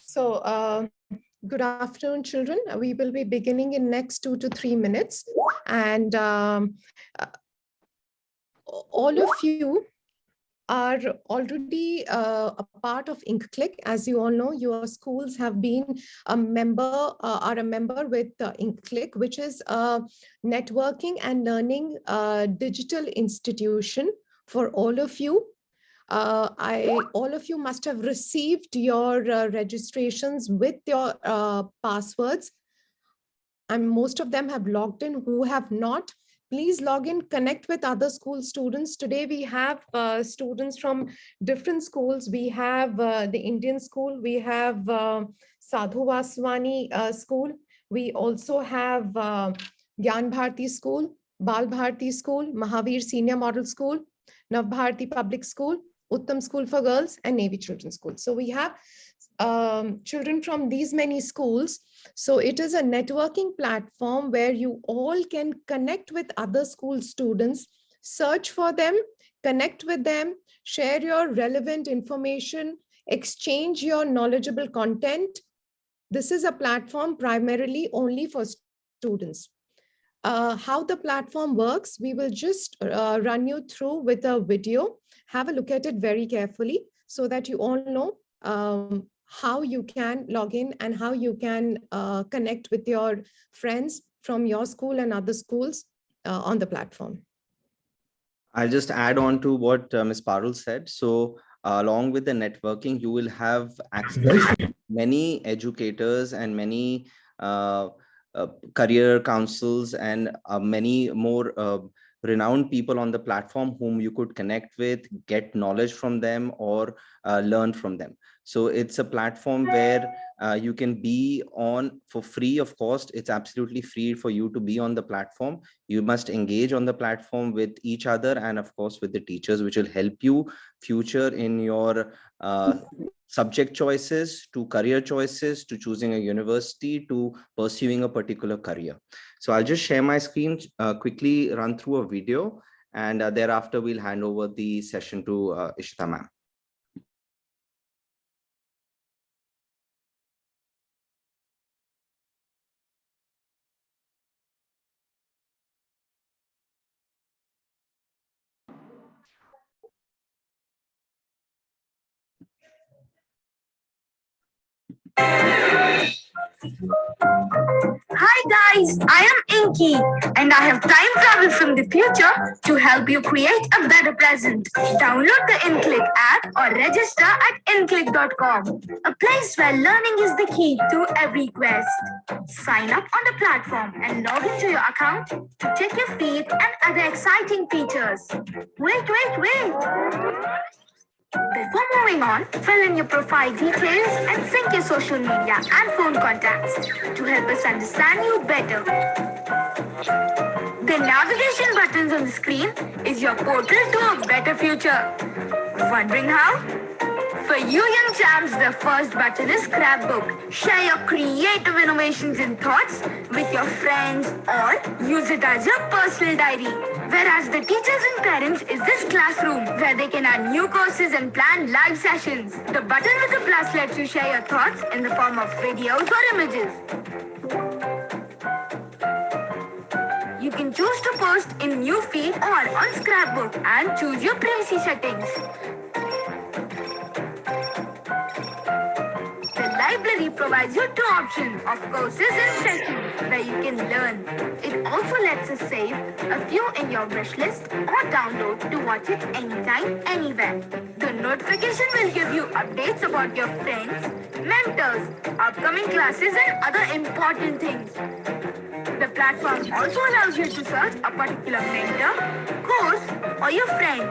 So, good afternoon, children. We will be beginning in next 2 to 3 minutes. And all of you are already a part of Inkclick. As you all know, your schools have been a member, are a member with Inkclick, which is a networking and learning digital institution for all of you. All of you must have received your registrations with your passwords, and most of them have logged in. Who have not, please log in, connect with other school students. Today we have students from different schools. We have the Indian school, we have Sadhu Vaswani school, we also have Gyan Bharati school, Bal Bharati school, Mahavir Senior Model School, Nav Bharati Public School, Uttam School for Girls, and Navy Children's School. So we have children from these many schools. So it is a networking platform where you all can connect with other school students, search for them, connect with them, share your relevant information, exchange your knowledgeable content. This is a platform primarily only for students. How the platform works, we will just run you through with a video. Have a look at it very carefully so that you all know how you can log in and how you can connect with your friends from your school and other schools on the platform. I'll just add on to what Ms. Parul said. So along with the networking, you will have access to many educators and many career councils and many more renowned people on the platform whom you could connect with, get knowledge from them, or learn from them. So it's a platform where you can be on for free. Of course, it's absolutely free for you to be on the platform. You must engage on the platform with each other and of course with the teachers, which will help you future in your subject choices, to career choices, to choosing a university, to pursuing a particular career. So I'll just share my screen, quickly run through a video, and thereafter we'll hand over the session to Ishita ma'am. Hi guys, I am Inky and I have time travel from the future to help you create a better present. Download the Inkclick app or register at inkclick.com, a place where learning is the key to every quest. Sign up on the platform and log into your account to check your feed and other exciting features. Wait. Before moving on, fill in your profile details and sync your social media and phone contacts to help us understand you better. The navigation buttons on the screen is your portal to a better future. Wondering how? For you young champs, the first button is Scrapbook. Share your creative innovations and thoughts with your friends or use it as your personal diary. Whereas the teachers and parents is this classroom where they can add new courses and plan live sessions. The button with the plus lets you share your thoughts in the form of videos or images. You can choose to post in new feed or on Scrapbook and choose your privacy settings. The library provides you two options of courses and sessions where you can learn. It also lets us save a few in your wish list or download to watch it anytime, anywhere. The notification will give you updates about your friends, mentors, upcoming classes and other important things. The platform also allows you to search a particular mentor, course or your friend.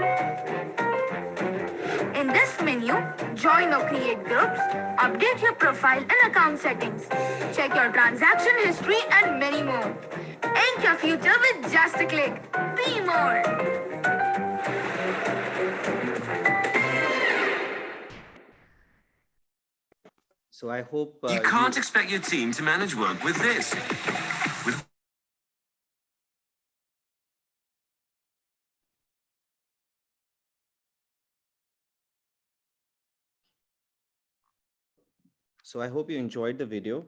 In this menu, join or create groups, update your profile and account settings, check your transaction history and many more. Ink your future with just a click. Be more. So I hope you can't expect your team to manage work with this. So I hope you enjoyed the video.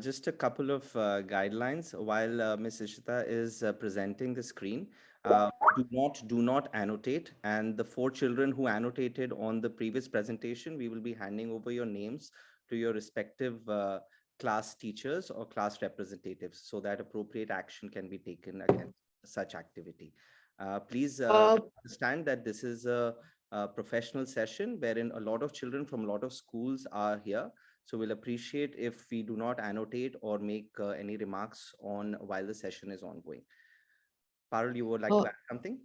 Just a couple of guidelines while Ms. Ishita is presenting the screen. Do not annotate. And the 4 children who annotated on the previous presentation, we will be handing over your names to your respective class teachers or class representatives so that appropriate action can be taken against such activity. Please understand that this is a professional session wherein a lot of children from a lot of schools are here. So we'll appreciate if we do not annotate or make any remarks on while the session is ongoing. Parul, you would like to add something?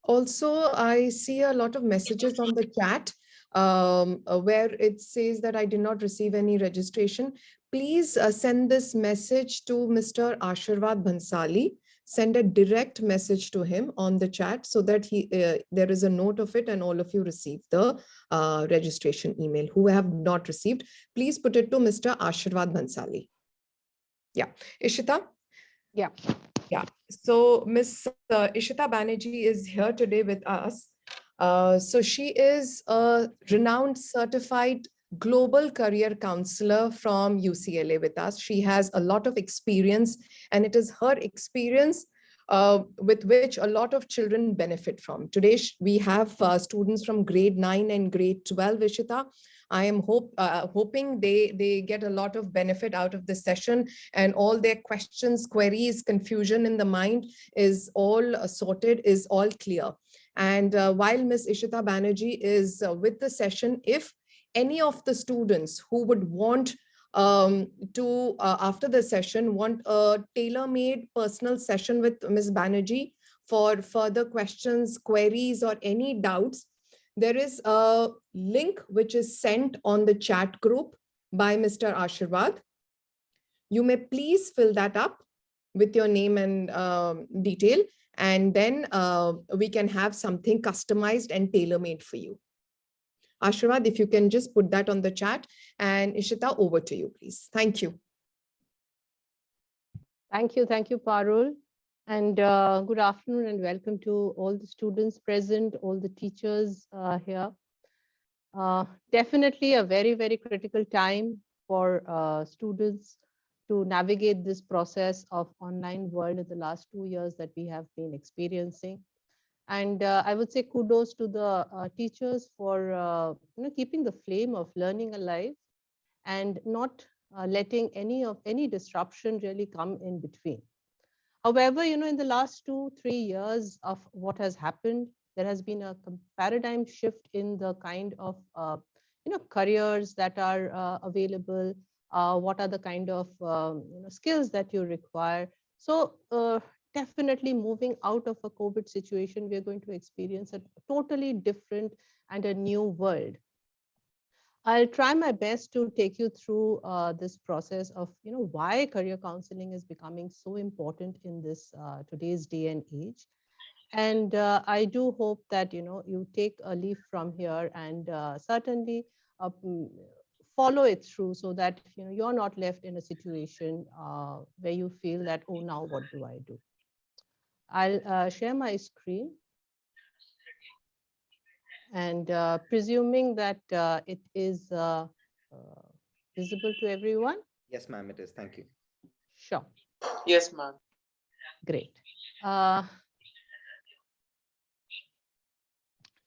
Also, I see a lot of messages on the chat where it says that I did not receive any registration. Please send this message to Mr. Ashirwad Bhansali. Send a direct message to him on the chat so that there is a note of it and all of you receive the registration email. Who have not received, please put it to Mr. Ashirwad Bhansali. Yeah. Ishita? Yeah. Yeah. So Miss Ishita Bannerjee is here today with us. So she is a renowned certified global career counselor from UCLA with us. She has a lot of experience, and it is her experience with which a lot of children benefit from. Today, we have students from grade 9 and grade 12, Ishita. I am hoping they get a lot of benefit out of this session, and all their questions, queries, confusion in the mind is all sorted, is all clear. And while Ms. Ishita Bannerjee is with the session, if any of the students who would want to, after the session, want a tailor-made personal session with Ms. Bannerjee for further questions, queries, or any doubts, there is a link which is sent on the chat group by Mr. Ashirwad. You may please fill that up with your name and detail, and then we can have something customized and tailor-made for you. Ashirwad, if you can just put that on the chat, and Ishita, over to you, please. Thank you. Thank you, Parul. And good afternoon and welcome to all the students present, all the teachers here. Definitely a very, very critical time for students to navigate this process of online world in the last 2 years that we have been experiencing. And I would say kudos to the teachers for keeping the flame of learning alive and not letting any disruption really come in between. However, in the last 2-3 years of what has happened, there has been a paradigm shift in the kind of careers that are available. What are the kind of skills that you require? So definitely moving out of a COVID situation, we are going to experience a totally different and a new world. I'll try my best to take you through this process of why career counseling is becoming so important in this today's day and age. And I do hope that you take a leaf from here and certainly follow it through so that you're not left in a situation where you feel that, oh, now what do I do? I'll share my screen. And presuming that it is visible to everyone? Yes, ma'am, it is. Thank you. Sure. Yes, ma'am. Great. Uh,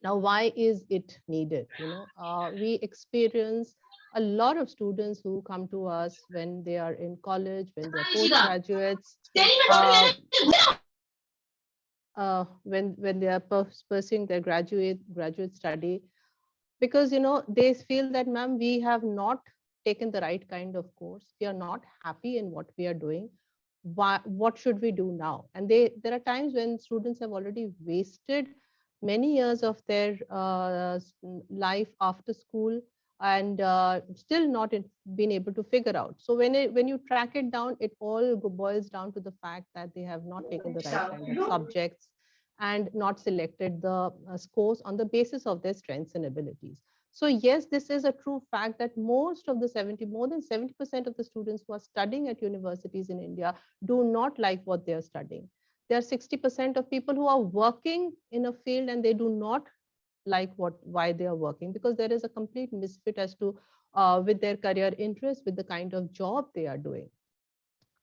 Now, why is it needed? We experience a lot of students who come to us when they are in college, when they are postgraduates, uh, when they are pursuing their graduate study, because they feel that, ma'am, we have not taken the right kind of course. We are not happy in what we are doing. What should we do now? And there are times when students have already wasted many years of their life after school, and still not been able to figure out. So when you track it down, it all boils down to the fact that they have not taken the right kind of subjects and not selected the scores on the basis of their strengths and abilities. So yes, this is a true fact that more than 70% of the students who are studying at universities in India do not like what they are studying. There are 60% of people who are working in a field and they do not like why they are working, because there is a complete misfit as to with their career interest, with the kind of job they are doing.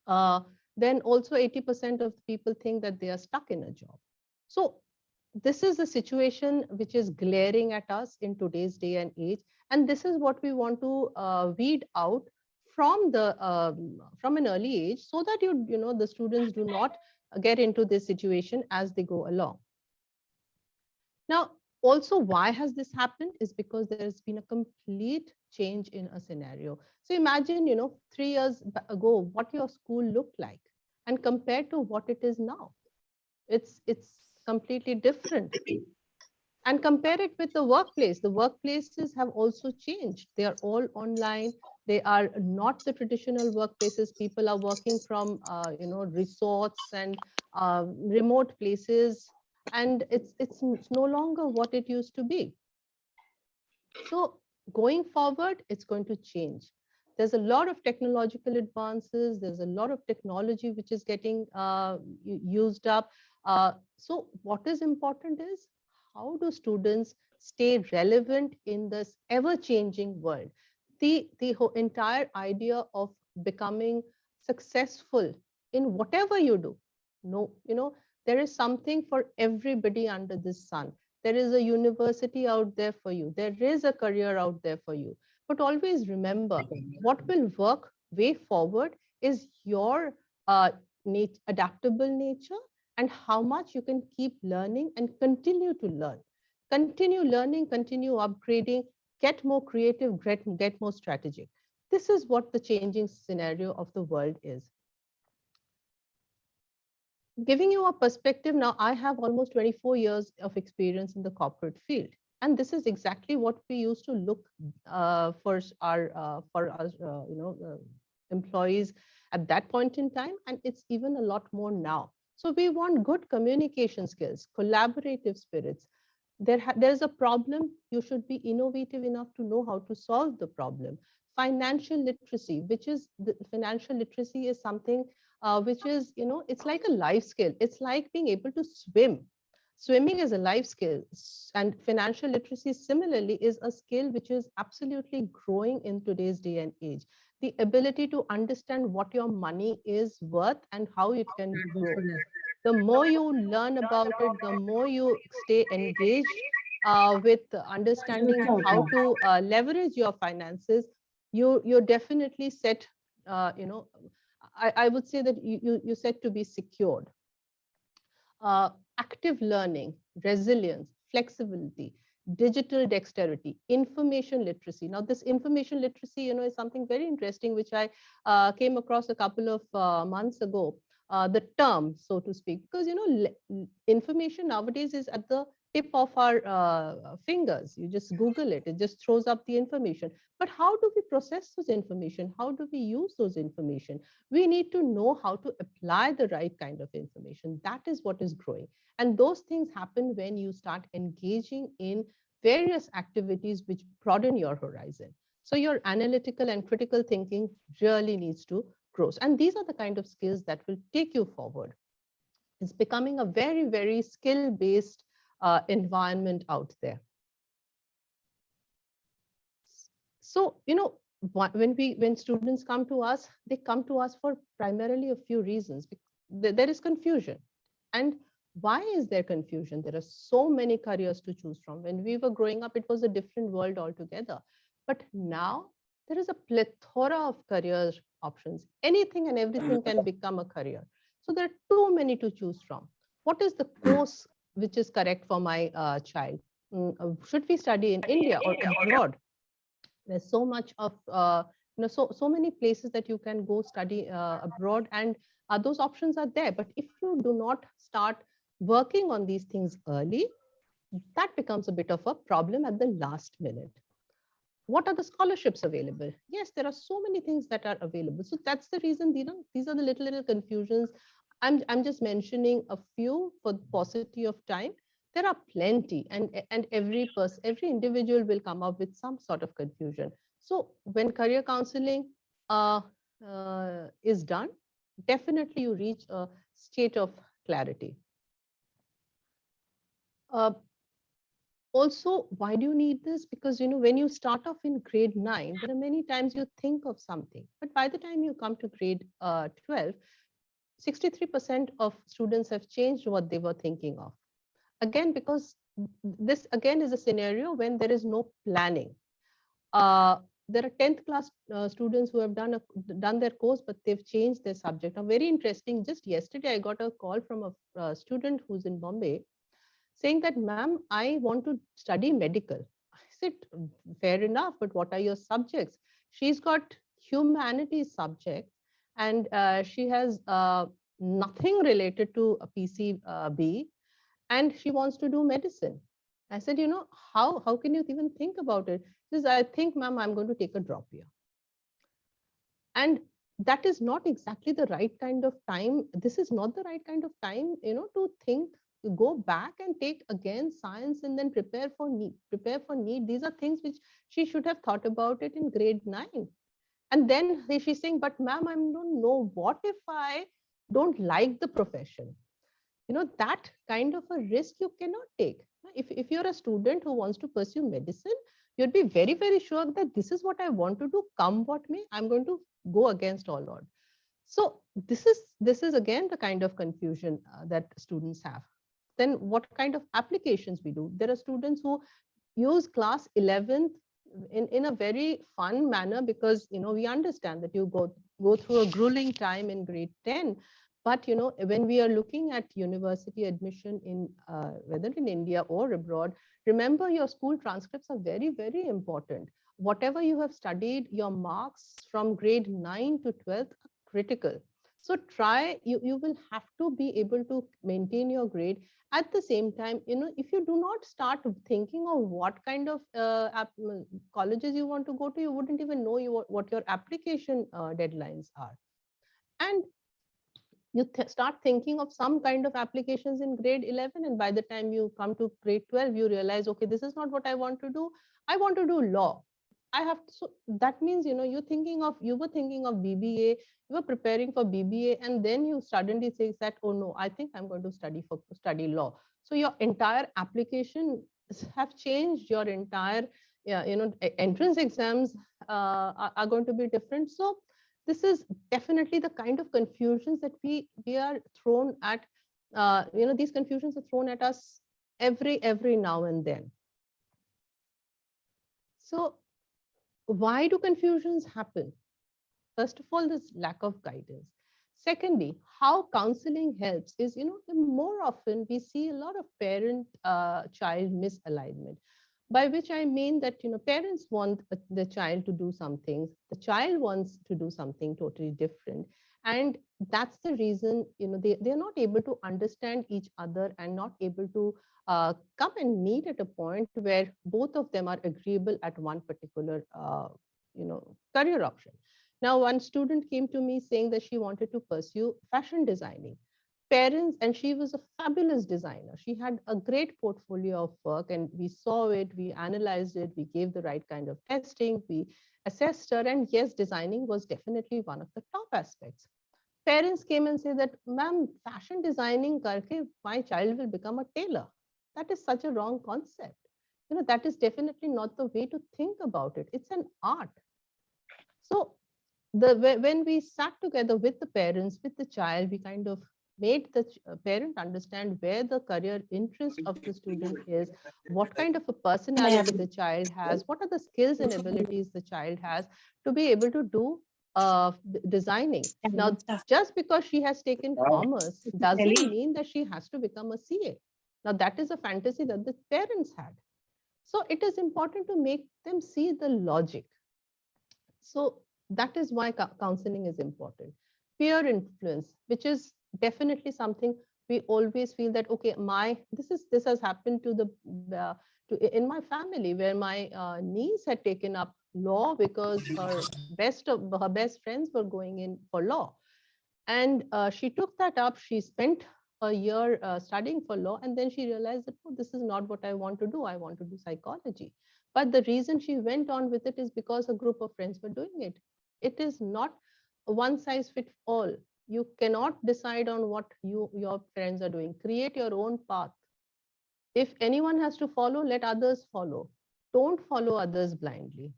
Then also 80% of people think that they are stuck in a job. So this is the situation which is glaring at us in today's day and age, and this is what we want to weed out from an early age, so that the students do not get into this situation as they go along. Now, also, why has this happened is because there has been a complete change in a scenario. So imagine, 3 years ago, what your school looked like, and compared to what it is now, it's completely different. And compare it with the workplace. The workplaces have also changed. They are all online. They are not the traditional workplaces. People are working from resorts and remote places, and it's no longer what it used to be. So going forward, it's going to change. There's a lot of technological advances. There's a lot of technology which is getting used up. So what is important is, how do students stay relevant in this ever-changing world? The whole entire idea of becoming successful in whatever you do, no, there is something for everybody under this sun. There is a university out there for you. There is a career out there for you. But always remember, what will work way forward is your adaptable nature, and how much you can keep learning and continue to learn. Continue learning, continue upgrading, get more creative, get more strategic. This is what the changing scenario of the world is. Giving you a perspective, now I have almost 24 years of experience in the corporate field, and this is exactly what we used to look for our employees at that point in time, and it's even a lot more now. So we want good communication skills, collaborative spirits. There's a problem, you should be innovative enough to know how to solve the problem. Financial literacy, financial literacy is something which is, it's like a life skill. It's like being able to swim. Swimming is a life skill, and financial literacy similarly is a skill which is absolutely growing in today's day and age. The ability to understand what your money is worth and how it can grow. The more you learn about it, the more you stay engaged with understanding how to leverage your finances, you're definitely set, I would say that you're set to be secured. Active learning, resilience, flexibility, digital dexterity, information literacy. Now, this information literacy, is something very interesting, which I came across a couple of months ago. The term, so to speak, because information nowadays is at the tip of our fingers. You just Google it; it just throws up the information. But how do we process those information? How do we use those information? We need to know how to apply the right kind of information. That is what is growing. And those things happen when you start engaging in various activities which broaden your horizon. So your analytical and critical thinking really needs to grow. And these are the kind of skills that will take you forward. It's becoming a very, very skill-based environment out there. So, when students come to us, they come to us for primarily a few reasons. There is confusion. And why is there confusion? There are so many careers to choose from. When we were growing up, it was a different world altogether. But now there is a plethora of career options. Anything and everything can become a career. So there are too many to choose from. What is the course which is correct for my child? Should we study in India or abroad? There's so much of so many places that you can go study abroad, and those options are there. But if you do not start working on these things early, that becomes a bit of a problem at the last minute. What are the scholarships available? Yes, there are so many things that are available. So that's the reason, these are the little confusions. I'm just mentioning a few for the paucity of time. There are plenty, and every individual will come up with some sort of confusion. So when career counseling is done, definitely you reach a state of clarity. Also, why do you need this? Because when you start off in grade 9, there are many times you think of something, but by the time you come to grade 12, 63% of students have changed what they were thinking of. Again, because this again is a scenario when there is no planning. There are 10th class students who have done their course, but they've changed their subject. Now, very interesting. Just yesterday, I got a call from a student who's in Bombay saying that, ma'am, I want to study medical. I said, fair enough, but what are your subjects? She's got humanities subject, and she has nothing related to a PCB, and she wants to do medicine. I said, how can you even think about it? She says, I think, ma'am, I'm going to take a drop year. And that is not exactly the right kind of time. This is not the right kind of time, to think, go back and take again science and then prepare for need. These are things which she should have thought about it in grade 9. And then she's saying, but ma'am, I don't know, what if I don't like the profession? That kind of a risk you cannot take. If you're a student who wants to pursue medicine, you'd be very, very sure that this is what I want to do, come what may, I'm going to go against all odds. So this is again the kind of confusion that students have. Then what kind of applications we do? There are students who use class 11th in a very fun manner, because we understand that you go through a grueling time in grade 10. But when we are looking at university admission in whether in India or abroad, remember your school transcripts are very, very important. Whatever you have studied, your marks from grade 9 to 12th are critical. So you will have to be able to maintain your grade. At the same time, if you do not start thinking of what kind of colleges you want to go to, you wouldn't even know what your application deadlines are. And you start thinking of some kind of applications in grade 11, and by the time you come to grade 12, you realize, okay, this is not what I want to do. I want to do law. So that means, you were thinking of BBA, you were preparing for BBA, and then you suddenly say that, oh no, I think I'm going to study law. So your entire application have changed. Your entire entrance exams are going to be different. So this is definitely the kind of confusions that we are thrown at. These confusions are thrown at us every now and then. So why do confusions happen? First of all, this lack of guidance. Secondly, how counseling helps is, more often we see a lot of parent-child misalignment, by which I mean that, parents want the child to do something, the child wants to do something totally different. And that's the reason, they're not able to understand each other and not able to come and meet at a point where both of them are agreeable at one particular, career option. Now, one student came to me saying that she wanted to pursue fashion designing. Parents, and she was a fabulous designer. She had a great portfolio of work, and we saw it, we analyzed it, we gave the right kind of testing, we assessed her, and yes, designing was definitely one of the top aspects. Parents came and said that, ma'am, fashion designing karke my child will become a tailor. That is such a wrong concept. That is definitely not the way to think about it. It's an art. So when we sat together with the parents, with the child, we kind of made the parent understand where the career interest of the student is, what kind of a personality the child has, what are the skills and abilities the child has to be able to do designing. Now, just because she has taken commerce doesn't mean that she has to become a CA. Now, that is a fantasy that the parents had. So it is important to make them see the logic. So that is why counseling is important. Peer influence, which is definitely something we always feel that, okay, this has happened to in my family, where my niece had taken up law because her best friends were going in for law, and she took that up. She spent a year studying for law, and then she realized that, oh, this is not what I want to do. I want to do psychology. But the reason she went on with it is because a group of friends were doing it. It is not one size fit all. You cannot decide on what your friends are doing. Create your own path. If anyone has to follow, let others follow. Don't follow others blindly.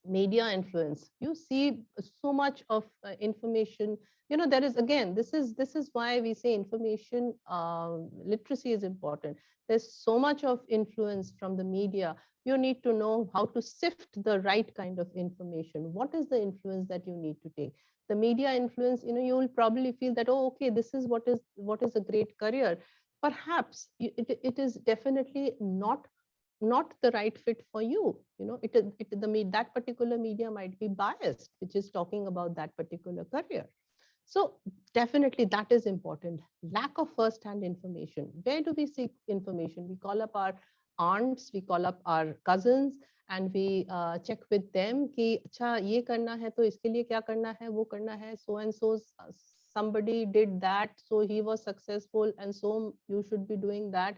Media influence, you see so much of information. There is, again, this is why we say information literacy is important. There's so much of influence from the media. You need to know how to sift the right kind of information. What is the influence that you need to take? The media influence, you will probably feel that, oh, okay, this is what is a great career. Perhaps it is definitely not the right fit for you. That particular media might be biased, which is talking about that particular career. So definitely that is important. Lack of first-hand information. Where do we seek information? We call up our aunts, we call up our cousins, and we check with them कि अच्छा ये करना है तो इसके लिए क्या करना है, वो करना है, so and so somebody did that, so he was successful, and so you should be doing that.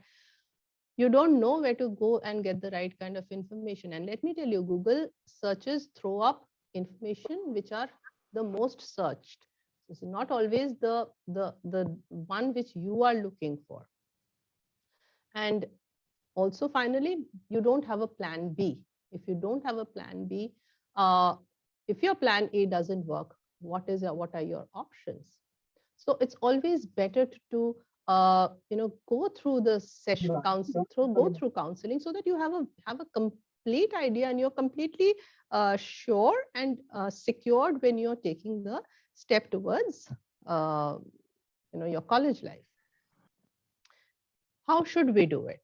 You don't know where to go and get the right kind of information. And let me tell you, Google searches throw up information which are the most searched. It's not always the one which you are looking for. And also, finally, you don't have a plan B. If you don't have a plan B, if your plan A doesn't work, what are your options? So it's always better to go through the session go through counseling, so that you have a complete idea, and you're completely sure and secured when you're taking the step towards your college life. How should we do it?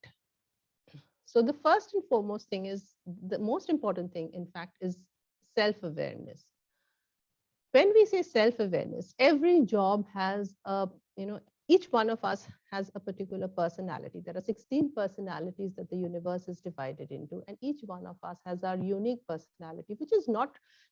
So the first and foremost thing is, the most important thing, in fact, is self-awareness. When we say self-awareness, every job has each one of us has a particular personality. There are 16 personalities that the universe is divided into, and each one of us has our unique personality, which is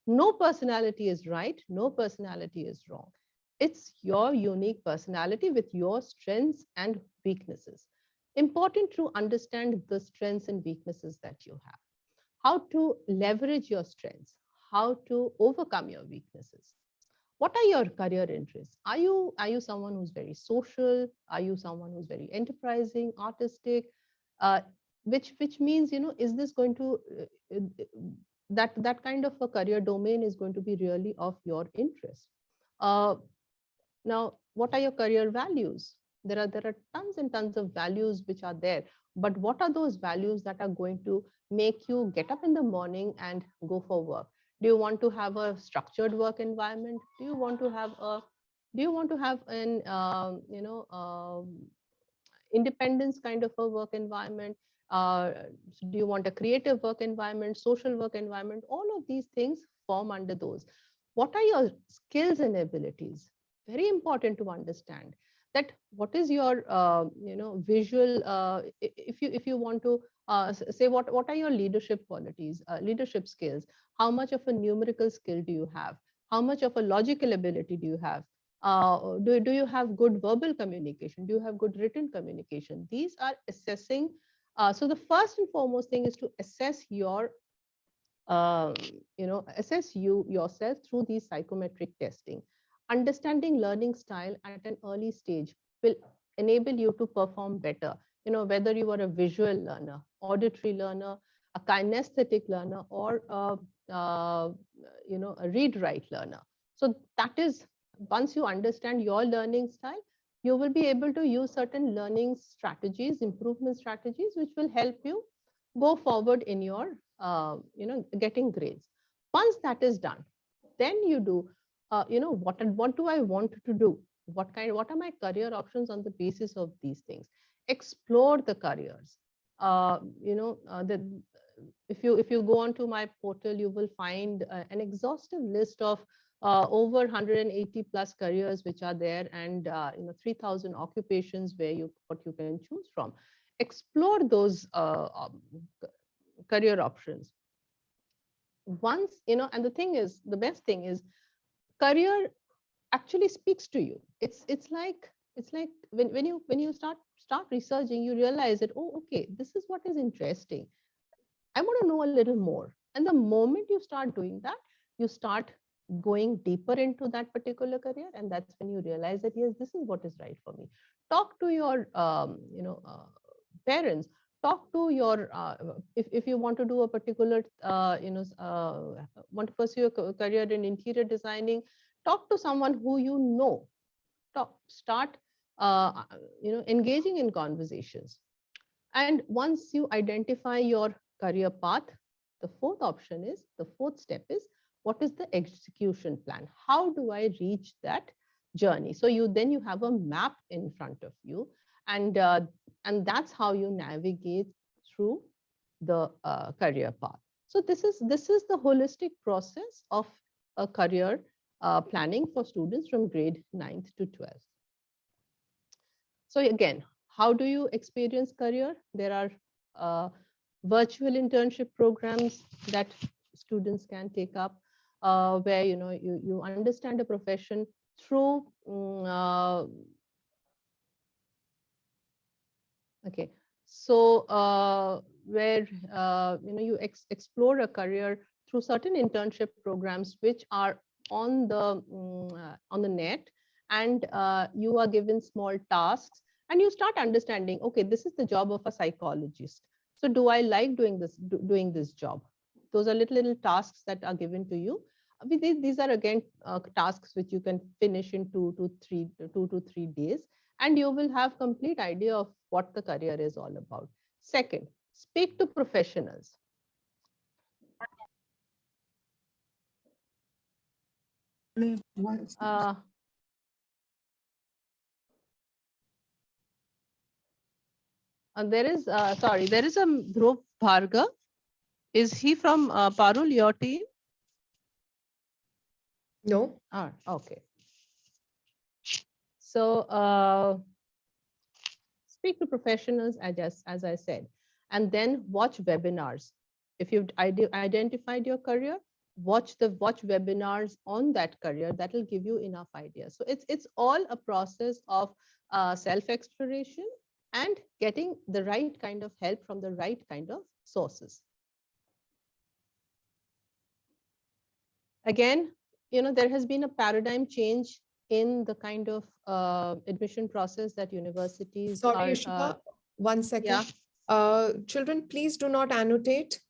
no personality is right, no personality is wrong. It's your unique personality with your strengths and weaknesses. Important to understand the strengths and weaknesses that you have, how to leverage your strengths, how to overcome your weaknesses. What are your career interests? Are you someone who's very social? Are you someone who's very enterprising, artistic? Which means, is this going to that kind of a career domain is going to be really of your interest? Now, what are your career values? There are tons and tons of values which are there, but what are those values that are going to make you get up in the morning and go for work? Do you want to have a structured work environment? Do you want to have an independence kind of a work environment? Do you want a creative work environment, social work environment? All of these things form under those. What are your skills and abilities? Very important to understand that. What is your visual, if you want to say what are your leadership qualities, leadership skills? How much of a numerical skill do you have? How much of a logical ability do you have? Do you have good verbal communication? Do you have good written communication? These are assessing. So the first and foremost thing is to assess your assess yourself through these psychometric testing. Understanding learning style at an early stage will enable you to perform better. Whether you are a visual learner, auditory learner, a kinesthetic learner, or a read write learner. So that is, once you understand your learning style, you will be able to use certain learning strategies, improvement strategies, which will help you go forward in your, getting grades. Once that is done, then you do, what do I want to do? What are my career options on the basis of these things? Explore the careers. If you go onto my portal, you will find an exhaustive list of over 180 plus careers which are there, and 3,000 occupations what you can choose from. Explore those career options. Once, and the best thing is, career actually speaks to you. It's like when you start researching, you realize that, oh, okay, this is what is interesting. I want to know a little more. And the moment you start doing that, you start going deeper into that particular career, and that's when you realize that, yes, this is what is right for me. Talk to your parents. Talk to your if you want to do a particular want to pursue a career in interior designing, talk to someone who you know. Start engaging in conversations. And once you identify your career path, the fourth step is, what is the execution plan? How do I reach that journey? So you have a map in front of you, and that's how you navigate through the career path. So this is the holistic process of a career planning for students from grade 9th to 12th. So again, how do you experience career? There are virtual internship programs that students can take up, where you understand a profession through okay. So where you explore a career through certain internship programs which are on the net, and you are given small tasks, and you start understanding, okay, this is the job of a psychologist. So do I like doing this job? Those are little tasks that are given to you. These are again tasks which you can finish in 2 to 3 days, and you will have complete idea of what the career is all about. Second, speak to professionals. There is a Dhruv Bhargav. Is he from Parul, your team? No. Okay. So speak to professionals, as I said, and then watch webinars. If you've identified your career, watch webinars on that career. That will give you enough ideas. So it's all a process of self-exploration and getting the right kind of help from the right kind of sources. Again, there has been a paradigm change in the kind of admission process that universities Sorry, are. Ishita, 1 second. Yeah. Children, please do not annotate.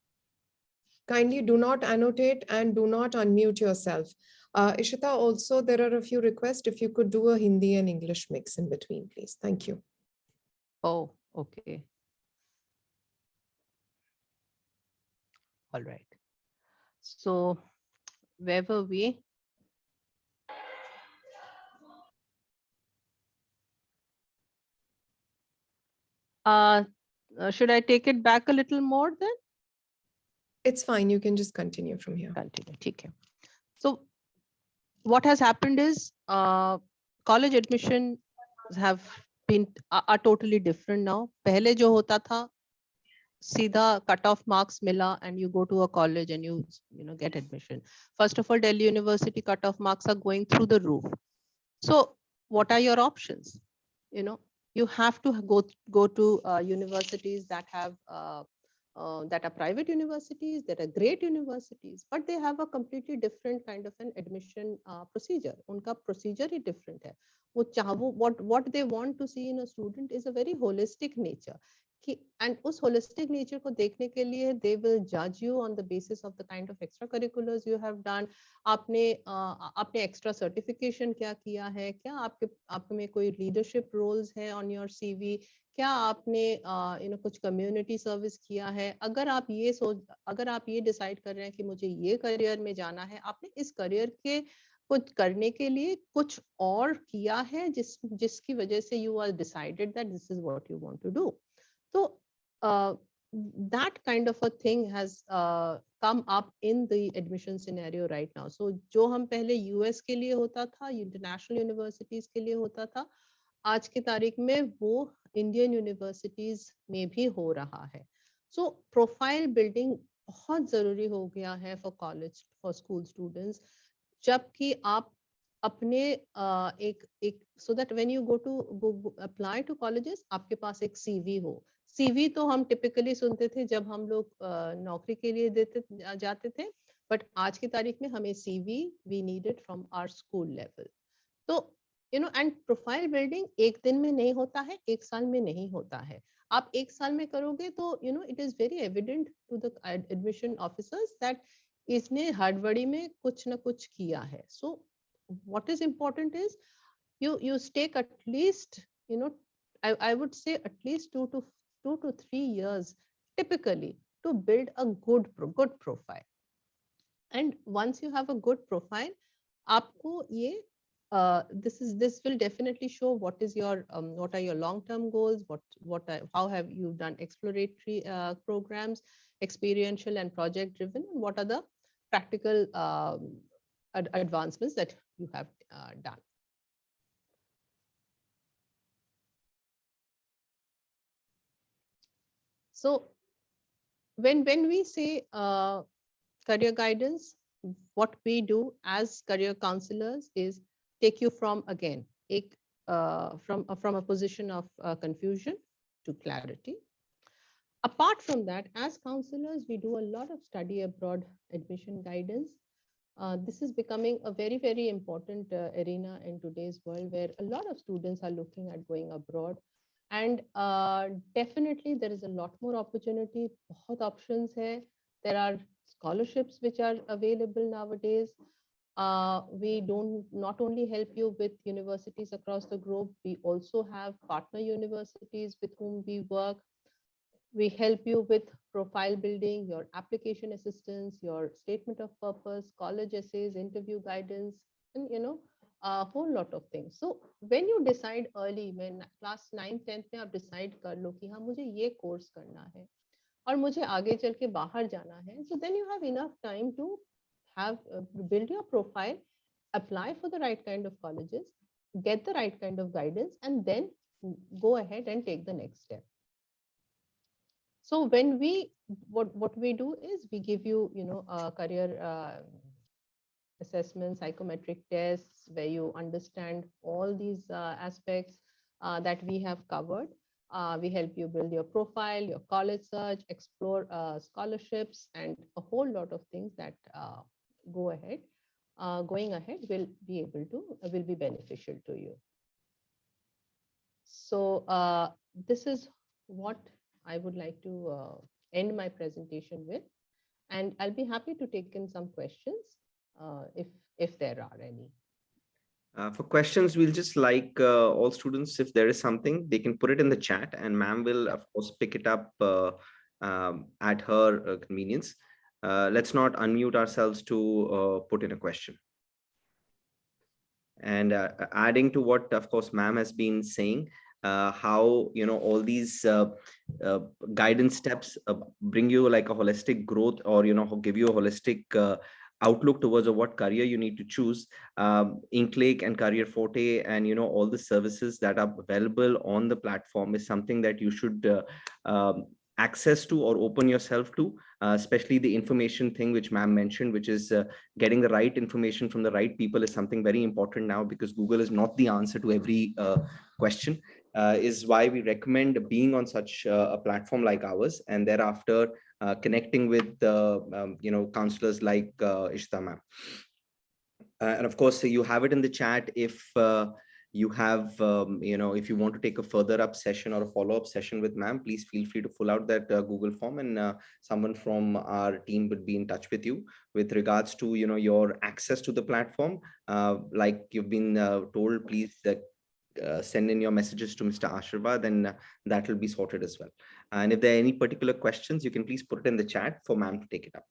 Kindly do not annotate and do not unmute yourself. Ishita, also, there are a few requests. If you could do a Hindi and English mix in between, please. Thank you. Oh, okay. All right. So where were we? Should I take it back a little more then? It's fine. You can just continue from here. Continue. Okay. So what has happened is college admission have been are totally different now. Pehle jo hota tha, सीधा cut-off marks mila, and you go to a college and you get admission. First of all, Delhi University cut-off marks are going through the roof. So what are your options? You have to go to universities that have that are private universities, that are great universities, but they have a completely different kind of an admission procedure. Unka procedure is different hai. What they want to see in a student is a very holistic nature. and उस holistic nature को देखने के लिए they will judge you on the basis of the kind of extracurriculars you have done. आपने extra certification क्या किया है, क्या आपके में कोई leadership roles है on your CV, क्या आपने कुछ community service किया है. अगर आप ये decide कर रहे हैं कि मुझे ये career में जाना है, आपने इस career के कुछ करने के लिए कुछ और किया है जिसकी वजह से you are decided that this is what you want to do. So that kind of a thing has come up in the admission scenario right now. So जो हम पहले US के लिए होता था, international universities के लिए होता था, आज की तारीख में वो Indian universities में भी हो रहा है. So profile building बहुत जरूरी हो गया है for college, for school students. जबकि आप अपने एक so that when you go apply to colleges, आपके पास एक CV हो. CV तो हम typically सुनते थे जब हम लोग नौकरी के लिए जाते थे, but आज की तारीख में हमें CV we need it from our school level. तो and profile building एक दिन में नहीं होता है, एक साल में नहीं होता है. आप एक साल में करोगे तो it is very evident to the admission officers that इसने हड़बड़ी में कुछ ना कुछ किया है. So what is important is you take at least I would say at least 2 to 3 years typically to build a good profile. And once you have a good profile, आपको ये this will definitely show what are your long-term goals, how have you done exploratory programs, experiential and project driven, and what are the practical advancements that you have done. So when we say career guidance, what we do as career counselors is take you from a position of confusion to clarity. Apart from that, as counselors, we do a lot of study abroad admission guidance. This is becoming a very, very important arena in today's world where a lot of students are looking at going abroad. And definitely there is a lot more opportunity, बहुत options hai. There are scholarships which are available nowadays. We not only help you with universities across the globe, we also have partner universities with whom we work. We help you with profile building, your application assistance, your statement of purpose, college essays, interview guidance, and a whole lot of things. So when you decide early, when class 9th 10th में आप decide कर लो कि हाँ मुझे ये course करना है और मुझे आगे चल के बाहर जाना है, so then you have enough time to have build your profile, apply for the right kind of colleges, get the right kind of guidance, and then go ahead and take the next step. So when what we do is we give you career assessment, psychometric tests where you understand all these aspects that we have covered. We help you build your profile, your college search, explore scholarships, and a whole lot of things that going ahead will be beneficial to you. So this is what I would like to end my presentation with, and I'll be happy to take in some questions if there are any. For questions, we'll just like all students, if there is something, they can put it in the chat and ma'am will of course pick it up at her convenience. Let's not unmute ourselves to put in a question. And adding to what of course ma'am has been saying, how all these guidance steps bring you like a holistic growth, or give you a holistic outlook towards what career you need to choose. Inkclick and Career Forte and all the services that are available on the platform is something that you should access to or open yourself to, especially the information thing which ma'am mentioned, which is getting the right information from the right people is something very important now, because Google is not the answer to every question. Is why we recommend being on such a platform like ours, and thereafter connecting with counselors like Ishita ma'am. And of course, you have it in the chat if you have, if you want to take a further up session or a follow-up session with ma'am, please feel free to fill out that Google form, and someone from our team would be in touch with you with regards to, your access to the platform. Like you've been told, please send in your messages to Mr. Ashirwad, and that will be sorted as well. And if there are any particular questions, you can please put it in the chat for ma'am to take it up.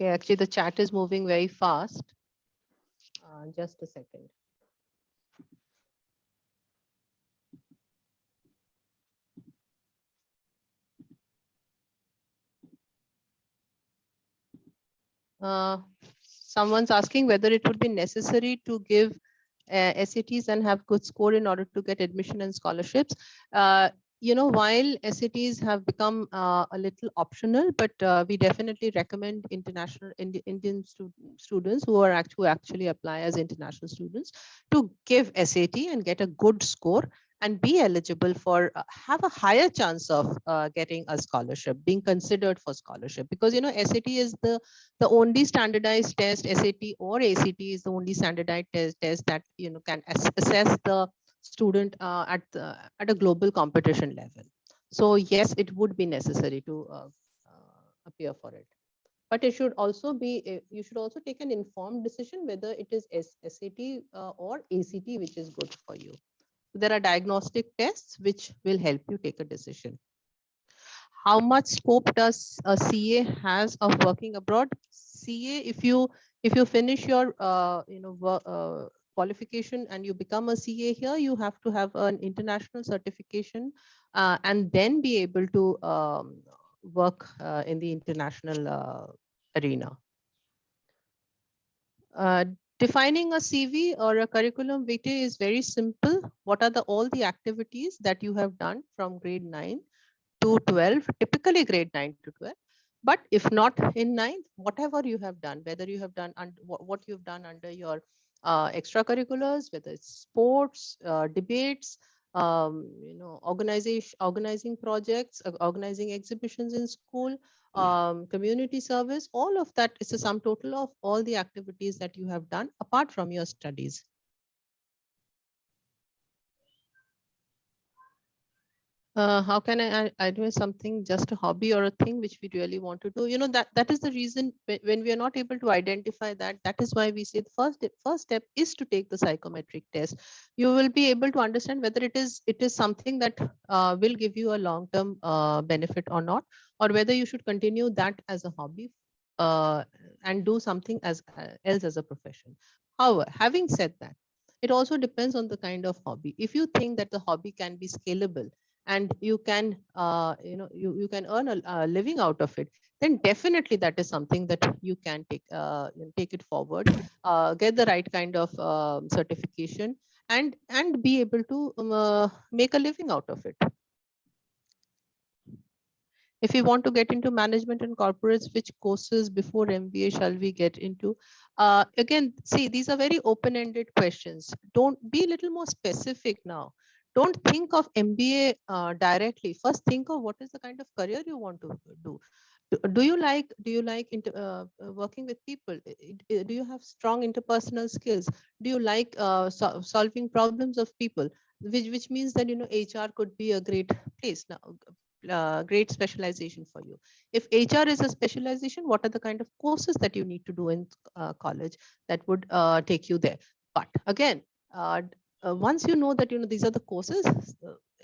Okay, actually the chat is moving very fast. Just a second. Someone's asking whether it would be necessary to give SATs and have good score in order to get admission and scholarships. While SATs have become a little optional, but we definitely recommend Indian students who actually apply as international students to give SAT and get a good score and be eligible for have a higher chance of getting a scholarship, being considered for scholarship, because SAT is the only standardized test. SAT or ACT is the only standardized test that can assess the student at a global competition level. So yes, it would be necessary to appear for it, but it should also be, you should also take an informed decision whether it is SAT or ACT which is good for you. There are diagnostic tests which will help you take a decision. How much scope does a CA has of working abroad? CA, if you finish your qualification and you become a CA here, you have to have an international certification and then be able to work in the international arena. Defining a CV or a curriculum vitae is very simple. What are all the activities that you have done from grade 9 to 12, typically grade 9 to 12. But if not in 9th, whatever you have done, whether you have done what you've done under your extracurriculars, whether it's sports, debates, organizing projects, organizing exhibitions in school, community service, all of that is a sum total of all the activities that you have done apart from your studies. How can I do something just a hobby or a thing which we really want to do? That is the reason when we are not able to identify that is why we say the first step is to take the psychometric test. You will be able to understand whether it is something that will give you a long-term benefit or not, or whether you should continue that as a hobby and do something else as a profession. However, having said that, it also depends on the kind of hobby. If you think that the hobby can be scalable and you can you can earn a living out of it, then definitely that is something that you can take it forward, get the right kind of certification and be able to make a living out of it. If we want to get into management and corporates, which courses before MBA shall we get into? Again, see, these are very open-ended questions. Don't be a little more specific now. Don't think of MBA directly. First, think of what is the kind of career you want to do. Do you like working with people? Do you have strong interpersonal skills? Do you like solving problems of people? Which means that HR could be a great place now. Great specialization for you. If HR is a specialization, what are the kind of courses that you need to do in college that would take you there? But again, once you know that these are the courses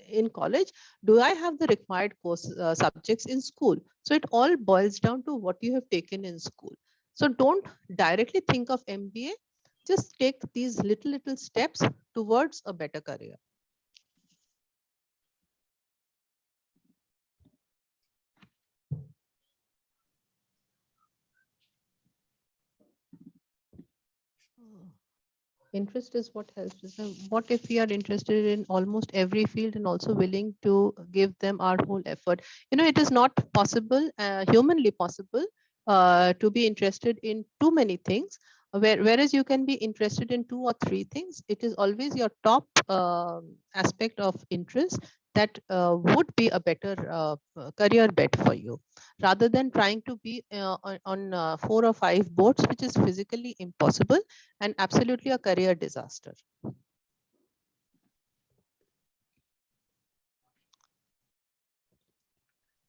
in college, do I have the required course subjects in school? So it all boils down to what you have taken in school. So don't directly think of MBA. Just take these little steps towards a better career. Interest is what helps. What if we are interested in almost every field and also willing to give them our whole effort? It is not possible, humanly possible, to be interested in too many things. Whereas you can be interested in 2 or 3 things. It is always your top aspect of interest that would be a better career bet for you, rather than trying to be on 4 or 5 boards, which is physically impossible and absolutely a career disaster.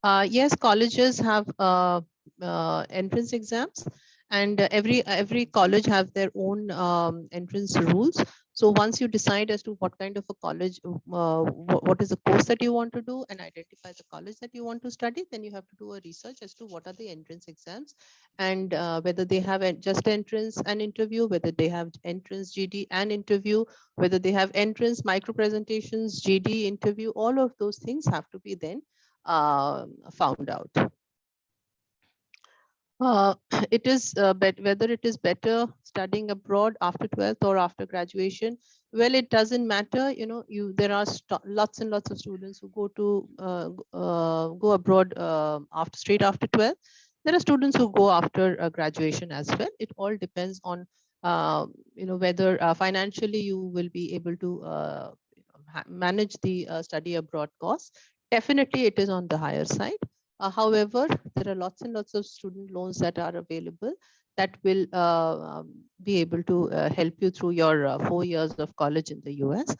Yes, colleges have entrance exams, and every college have their own entrance rules. So once you decide as to what kind of a college, what is the course that you want to do, and identify the college that you want to study, then you have to do a research as to what are the entrance exams, and whether they have just entrance and interview, whether they have entrance, GD and interview, whether they have entrance, micro presentations, GD, interview. All of those things have to be then found out. It is whether it is better studying abroad after 12th or after graduation. Well, it doesn't matter. You know, there are lots and lots of students who go abroad straight after 12th. There are students who go after graduation as well. It all depends on whether financially you will be able to manage the study abroad costs. Definitely, it is on the higher side. However, there are lots and lots of student loans that are available that will be able to help you through your 4 years of college in the US.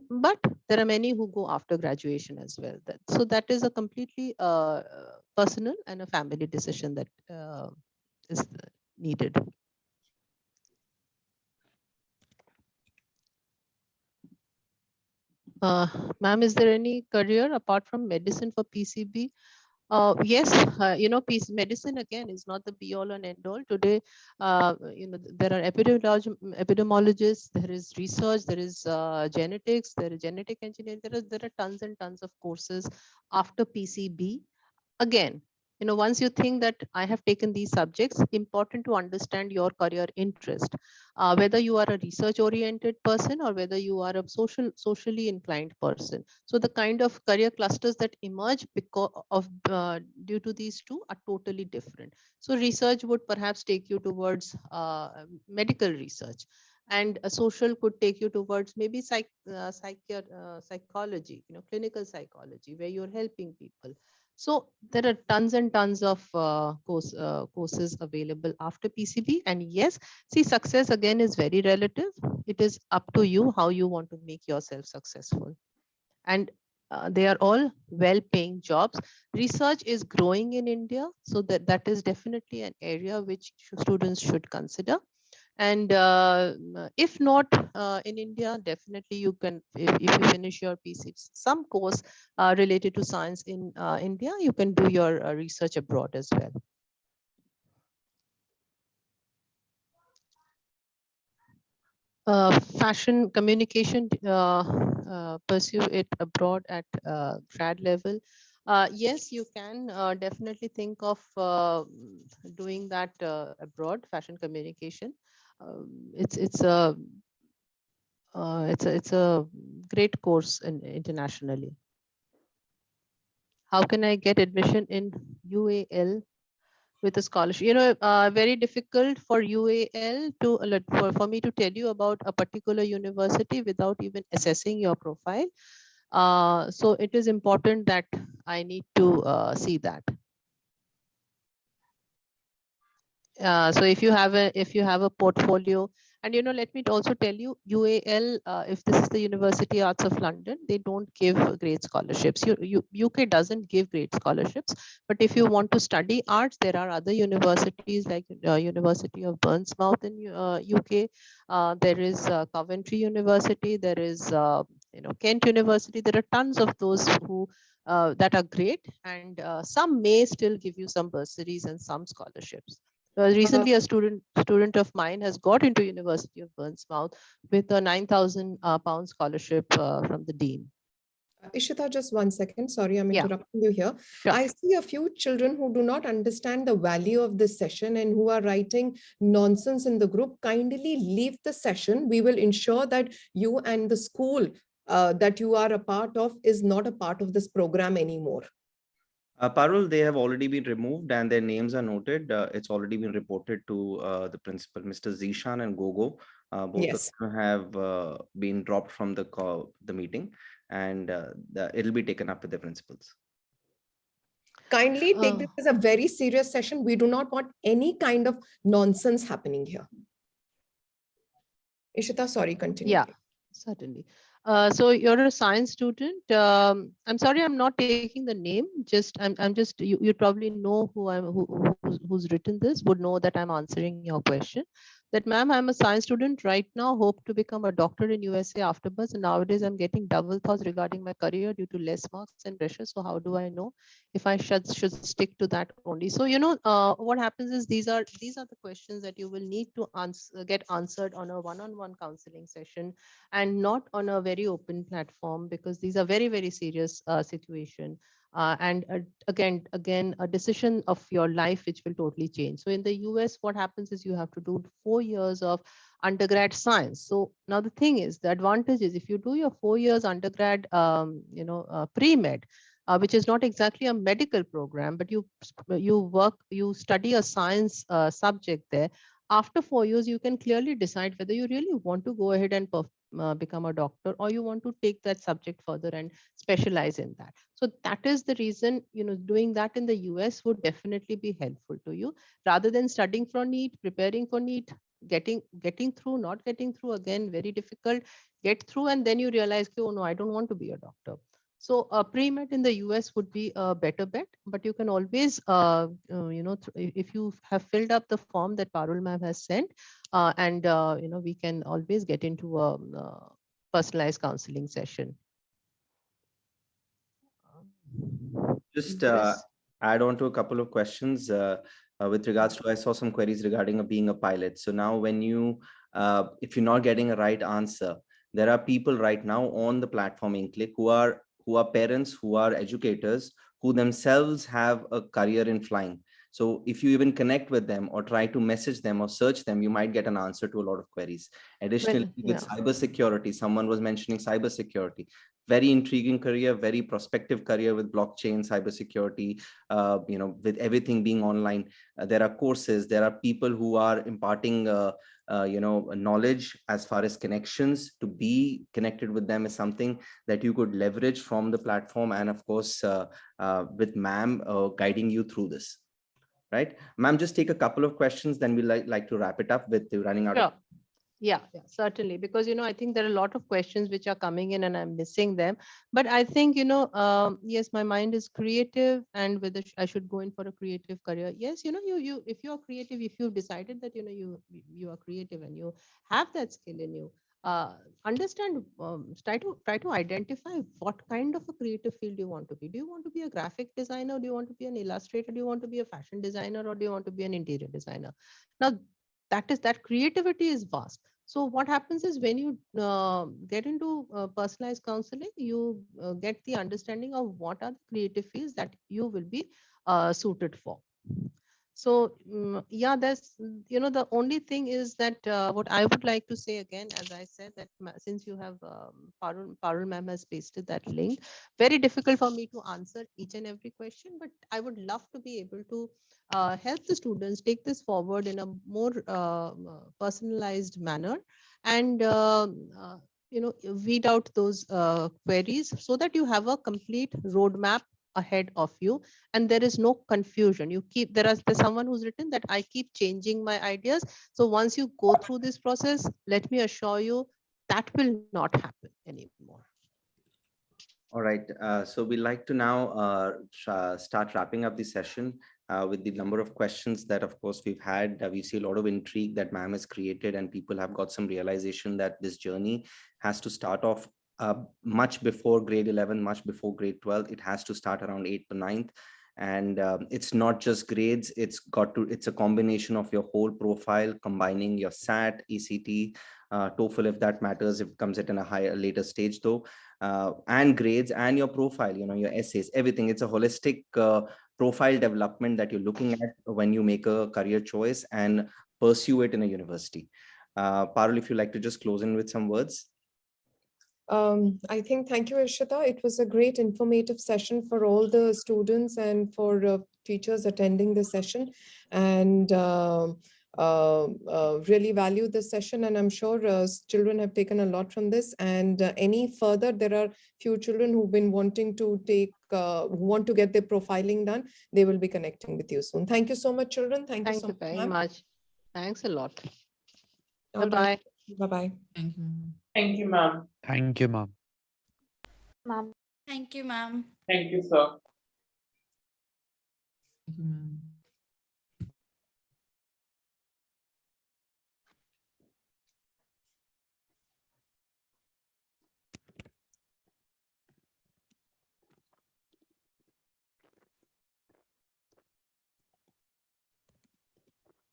But there are many who go after graduation as well. So that is a completely personal and a family decision that is needed. Ma'am, is there any career apart from medicine for PCB? Yes, medicine again is not the be all and end all. Today, there are epidemiologists, there is research, there is genetics, there is genetic engineering. There are tons and tons of courses after PCB. Again, once you think that I have taken these subjects, important to understand your career interest, whether you are a research oriented person or whether you are a socially inclined person. So the kind of career clusters that emerge because of due to these two are totally different. So research would perhaps take you towards medical research, and a social could take you towards maybe psychology, clinical psychology, where you're helping people. So there are tons and tons of courses available after PCB. And yes, see, success again is very relative. It is up to you how you want to make yourself successful. And they are all well-paying jobs. Research is growing in India, so that is definitely an area which students should consider. And if not in India, definitely you can, if you finish your PC, some course related to science in India, you can do your research abroad as well. Fashion communication, pursue it abroad at grad level. Yes, you can definitely think of doing that abroad, fashion communication. It's a great course internationally. How can I get admission in UAL with a scholarship? Very difficult for UAL for me to tell you about a particular university without even assessing your profile. So it is important that I need to see that. So if you have a portfolio, and let me also tell you, UAL, if this is the University Arts of London, they don't give great scholarships. UK doesn't give great scholarships, but if you want to study arts, there are other universities like University of Bournemouth in UK. There is Coventry University. There is Kent University. There are tons of those who that are great, and some may still give you some bursaries and some scholarships. Recently, a student of mine has got into University of Bournemouth with a £9,000 scholarship from the dean. Ishita, just 1 second. Sorry, I'm interrupting you here. Sure. I see a few children who do not understand the value of this session and who are writing nonsense in the group. Kindly leave the session. We will ensure that you and the school that you are a part of is not a part of this program anymore. Parul, they have already been removed and their names are noted. It's already been reported to the principal, Mr. Zishan and Gogo. Both Yes. of them have been dropped from the meeting. and it'll be taken up with the principals. Kindly take this as a very serious session. We do not want any kind of nonsense happening here. Ishita, sorry, continue. Yeah, certainly. So you're a science student. I'm sorry, I'm not taking the name. I'm just you probably know who's written this, would know that I'm answering your question. That ma'am, I'm a science student right now, hope to become a doctor in USA afterwards. And nowadays I'm getting double thoughts regarding my career due to less marks and pressure. So how do I know if I should stick to that only? So what happens is these are the questions that you will need to get answered on a one-on-one counseling session, and not on a very open platform, because these are very, very serious situation. And again, a decision of your life which will totally change. So in the US, what happens is you have to do 4 years of undergrad science. So now the thing is, the advantage is if you do your 4 years undergrad, pre-med, which is not exactly a medical program, but you study a science subject there. After 4 years, you can clearly decide whether you really want to go ahead and become a doctor, or you want to take that subject further and specialize in that. So that is the reason, doing that in the US would definitely be helpful to you, rather than studying for NEET, preparing for NEET, getting through, not getting through, again, very difficult, get through, and then you realize, oh no, I don't want to be a doctor. So pre-med in the US would be a better bet, but you can always, if you have filled up the form that Parul ma'am has sent, and we can always get into a personalized counseling session. Just Yes. add on to a couple of questions with regards to, I saw some queries regarding being a pilot. So now when if you're not getting a right answer, there are people right now on the platform Inkclick who are parents, who are educators, who themselves have a career in flying. So if you even connect with them or try to message them or search them, you might get an answer to a lot of queries. Additionally, with cybersecurity, someone was mentioning cybersecurity. Very intriguing career, very prospective career with blockchain, cybersecurity, with everything being online. There are courses, there are people who are imparting knowledge as far as connections. To be connected with them is something that you could leverage from the platform, and of course with ma'am guiding you through this. Right, ma'am, just take a couple of questions, then we like to wrap it up with running out of. Yeah, certainly, because I think there are a lot of questions which are coming in and I'm missing them. But I think yes, my mind is creative, and whether I should go in for a creative career. Yes, you if you are creative, if you've decided that you are creative and you have that skill in you, understand, try to identify what kind of a creative field you want to be. Do you want to be a graphic designer? Do you want to be an illustrator? Do you want to be a fashion designer, or do you want to be an interior designer? Now that creativity is vast. So what happens is, when you get into personalized counseling, you get the understanding of what are the creative fields that you will be suited for. So yeah, there's the only thing is that what I would like to say again, as I said, that since you have Parul ma'am has pasted that link, very difficult for me to answer each and every question, but I would love to be able to help the students take this forward in a more personalized manner, and weed out those queries, so that you have a complete roadmap ahead of you, and there is no confusion. There's someone who's written that I keep changing my ideas. So once you go through this process, let me assure you that will not happen anymore. All right, so we like to now start wrapping up the session with the number of questions that, of course, we've had. We see a lot of intrigue that ma'am has created, and people have got some realization that this journey has to start off much before grade 11, much before grade 12. It has to start around 8th or 9th. And it's not just grades, it's a combination of your whole profile, combining your SAT, ECT, TOEFL, if that matters, if it comes at a later stage though, and grades, and your profile, your essays, everything. It's a holistic profile development that you're looking at when you make a career choice and pursue it in a university. Parul, if you'd like to just close in with some words. I think, thank you, Ishita. It was a great informative session for all the students and for teachers attending the session. And really value this session, and I'm sure children have taken a lot from this. And any further, there are few children who've been wanting to who want to get their profiling done. They will be connecting with you soon. Thank you so much, children. Thank you Thank so you much. very ma'am. much. Thanks a lot. All right. Bye-bye. Bye-bye. Thank you. Thank you, ma'am. Thank you, ma'am. Ma'am. Thank you, ma'am. Thank you, sir. Thank you, ma'am.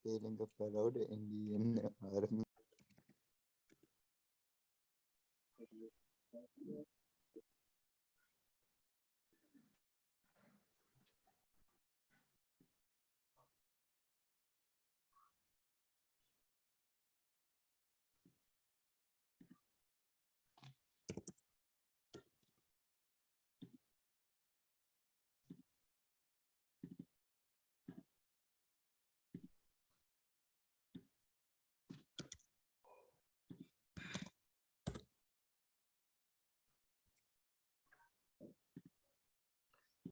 Feeling a proud Indian army.